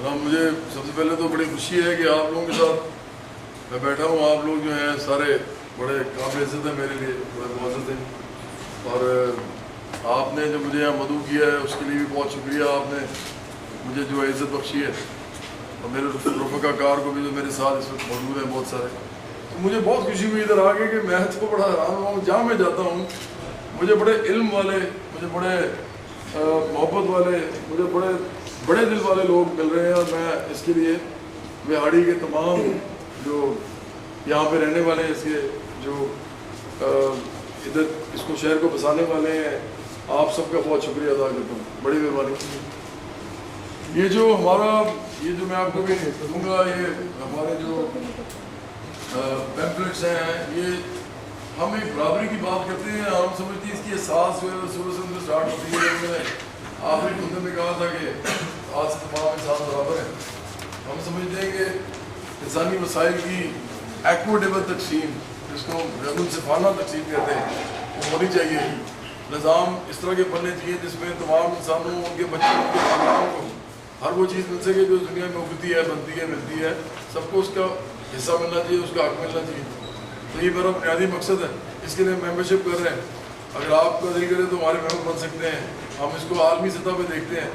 مجھے سب سے پہلے تو بڑی خوشی ہے کہ آپ لوگوں کے ساتھ میں بیٹھا ہوں. آپ لوگ جو ہیں سارے بڑے قابل عزت ہیں میرے لیے, بڑے معزز ہیں, اور آپ نے جو مجھے یہاں مدعو کیا ہے اس کے لیے بھی بہت شکریہ. آپ نے مجھے جو عزت بخشی ہے, اور میرے رفقا کار کو بھی جو میرے ساتھ اس وقت موجود ہیں بہت سارے, تو مجھے بہت خوشی ہوئی ادھر آ کے کہ میں تو بڑا حیران ہوا ہوں. جہاں میں جاتا ہوں مجھے بڑے علم والے, مجھے بڑے محبت والے, مجھے بڑے دل والے لوگ مل رہے ہیں. اور میں اس کے لیے وہاڑی کے تمام جو یہاں پہ رہنے والے ہیں, اس کے جو ادھر اس کو شہر کو بسانے والے ہیں, آپ سب کا بہت شکریہ ادا کرتا ہوں. بڑی مہربانی. یہ جو میں آپ کو بھی دوں گا, یہ ہمارے جو پیمفلیٹس ہیں, یہ ہم ایک برابری کی بات کرتے ہیں. ہم سمجھتے ہیں اس کی احساس جو ہے شروع سے اسٹارٹ ہوتی ہے. میں نے آخری خطبے میں کہا تھا کہ آج سے تمام انسان برابر ہیں. ہم سمجھتے ہیں کہ انسانی وسائل کی ایکویٹیبل تقسیم, جس کو منصفانہ تقسیم کہتے ہیں, وہ ہونی چاہیے. نظام اس طرح کے بننے چاہیے جس میں تمام انسانوں, ان کے بچوں, ان کے خاندانوں کو ہر وہ چیز مل سکے جو دنیا میں اگتی ہے, بنتی ہے, ملتی ہے. سب کو اس کا حصہ ملنا چاہیے, اس کا حق ملنا چاہیے. تو یہ میرا بنیادی مقصد ہے. اس کے لیے ممبرشپ کر رہے ہیں. اگر آپ کا دل کرے تو ہمارے ممبر بن سکتے ہیں. ہم اس کو عالمی سطح پہ دیکھتے ہیں.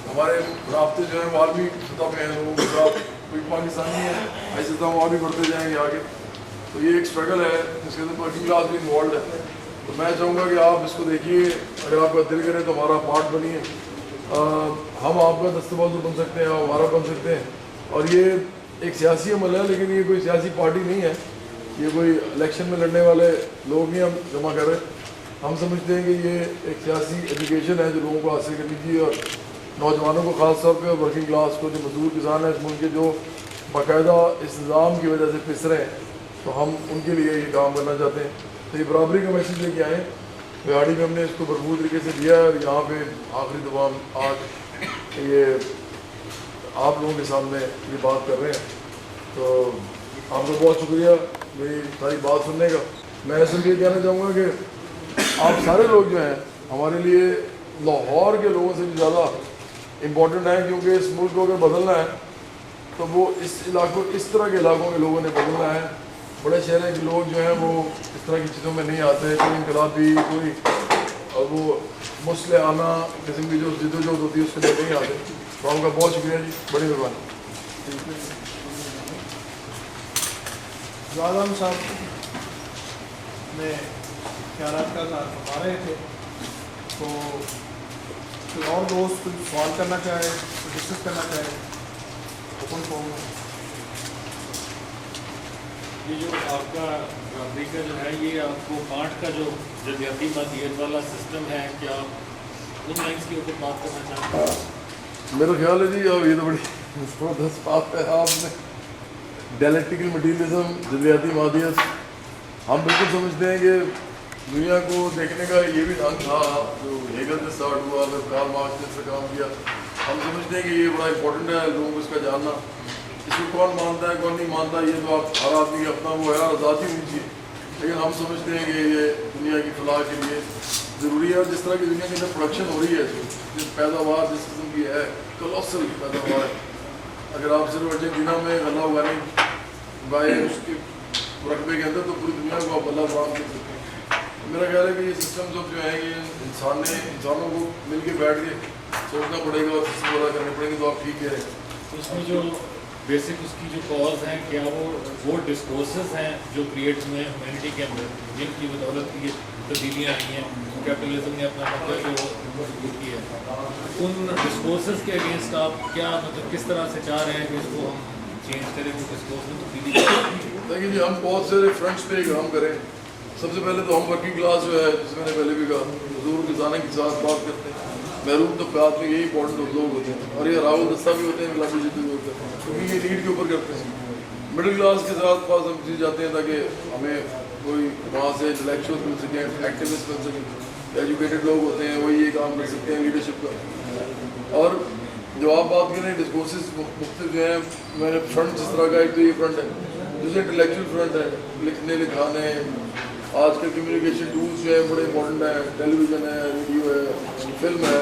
ہمارے رابطے جو ہیں وہ عالمی سطح پہ ہیں لوگوں کے ساتھ. کوئی پاکستانی ہے, ایسی سطح ہم اور بھی بڑھتے جائیں گے آگے. تو یہ ایک اسٹرگل ہے جس کے اندر ورکنگ کلاس بھی انوالوڈ ہے. تو میں چاہوں گا کہ آپ اس کو دیکھیے. اگر آپ کا دل کرے تو ہمارا پارٹ بنیے. ہم آپ کا دستبازو بن سکتے ہیں, آپ ہمارا بن سکتے ہیں. اور یہ ایک سیاسی عمل ہے, لیکن یہ کوئی سیاسی پارٹی نہیں ہے. یہ کوئی الیکشن میں لڑنے والے لوگ نہیں ہم جمع کر رہے. ہم سمجھتے ہیں کہ یہ ایک سیاسی ایجوکیشن ہے جو لوگوں کو حاصل کرنی چاہیے, اور نوجوانوں کو خاص طور پہ, اور ورکنگ کلاس کو, جو مزدور کسان ہیں اس ملک کے, جو باقاعدہ اس نظام کی وجہ سے پس رہے ہیں, تو ہم ان کے لیے یہ کام کرنا چاہتے ہیں. تو یہ برابری کا میسیج لے کے آئے ہیں. وہاڑی میں ہم نے اس کو بھرپور طریقے سے دیا ہے. اور یہاں پہ آخری دفعہ آج یہ آپ لوگوں کے سامنے یہ بات کر رہے ہیں. تو آپ کا بہت شکریہ میری ساری بات سننے کا. میں صرف یہ کہنا چاہوں گا کہ آپ سارے لوگ جو ہیں ہمارے لیے لاہور کے لوگوں سے بھی زیادہ امپورٹنٹ ہیں, کیونکہ اس ملک کو اگر بدلنا ہے تو وہ اس طرح کے علاقوں کے لوگوں نے بدلنا ہے. بڑے شہروں کے لوگ جو ہیں وہ اس طرح کی چیزوں میں نہیں آتے. کوئی انقلابی, کوئی وہ مسلحانہ قسم کی جو جد و جہد ہوتی ہے اس کے لیے نہیں آتے. تو آپ کا بہت شکریہ جی, بڑی مہربانی. عالم صاحب نے خیالات کا اظہار فرما رہے تھے, تو کوئی اور دوست کوئی سوال کرنا چاہے, کوئی ڈسکس کرنا چاہے, اوپن فورم میں. یہ جو آپ کا برابری کا جو ہے, یہ آپ کو کانٹ کا جو جزیاتی مادیت والا سسٹم ہے, کیا ان لائنس کے اوپر بات کرنا چاہتے ہیں؟ میرا خیال ہے جی, اب یہ تو بڑی زبردست بات ہے آپ نے. ڈائلیکٹیکل مٹیریلزم, جزیاتی مادیت, ہم بالکل سمجھتے ہیں کہ دنیا کو دیکھنے کا یہ بھی ڈھنگ تھا جو ہیگل سے اسٹارٹ ہوا, پھر کارل مارکس نے اس پر کام کیا. ہم سمجھتے ہیں کہ یہ بڑا امپورٹنٹ ہے لوگوں کو اس کا جاننا. اس کو کون مانتا ہے کون نہیں مانتا, یہ تو آپ ہر آدمی اپنا وہ ہے, اور آزادی ہونی چاہیے. لیکن ہم سمجھتے ہیں کہ یہ دنیا کی فلاح کے لیے ضروری ہے. اور جس طرح کی دنیا کے اندر پروڈکشن ہو رہی ہے, جس پیداوار جس قسم کی ہے, کلوسل پیداوار ہے. اگر آپ صرف ارجنٹینا میں غلہ اگائے اس کے رقبے کے اندر, تو پوری دنیا کو آپ غلہ فراہم کر سکتے ہیں. میرا خیال ہے کہ یہ سسٹم سب جو ہیں یہ انسانوں کو مل کے بیٹھ کے سوچنا پڑے گا, اور سسٹم والا کرنے پڑیں گے. تو آپ ٹھیک کہہ رہے ہیں. اس میں جو بیسک اس کی جو کاز ہیں, کیا وہ ڈسکورسز ہیں جو کریٹ ہوئے ہیں ہیومینٹی کے اندر, جن کی بدولت کی تبدیلیاں آئی ہیں, کیپٹلزم نے اپنا مطلب جو مضبوط کیا ہے, ان ڈسکورسز کے اگینسٹ آپ کیا مطلب کس طرح سے چاہ رہے ہیں کہ اس کو ہم چینج کریں, وہ ڈسکورس میں تبدیلی کریں؟ دیکھیے جی, ہم بہت سارے فرنٹس پہ کام کریں. سب سے پہلے تو ہم ورکنگ کلاس جو ہے, جس میں نے پہلے بھی کہا, حضور کسانہ کے ساتھ بات کرتے ہیں. محروم طبقات میں یہی امپورٹنٹ لوگ ہوتے ہیں, اور یہ راول دستہ بھی ہوتے ہیں, انقلابی جدید بھی ہوتے ہیں, کیونکہ یہ نیڈ کے اوپر کرتے ہیں. مڈل کلاس کے ساتھ پاس ہم چیز جاتے ہیں تاکہ ہمیں کوئی وہاں سے انٹلیکچوئل مل سکیں, ایکٹیوسٹ بن سکیں. ایجوکیٹڈ لوگ ہوتے ہیں وہی یہ کام کر سکتے ہیں لیڈرشپ کا. اور جو آپ بات کریں ڈسکورسز مختلف جو ہیں, میں نے فرنٹ جس طرح کا, ایک تو یہ فرنٹ ہے دوسرے انٹلیکچوئل فرنٹ ہے, لکھنے لکھانے. آج کل کمیونیکیشن ٹولس جو ہیں بڑے امپورٹنٹ ہیں, ٹیلی ویژن ہے, ریڈیو ہے, فلم ہے.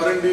R&D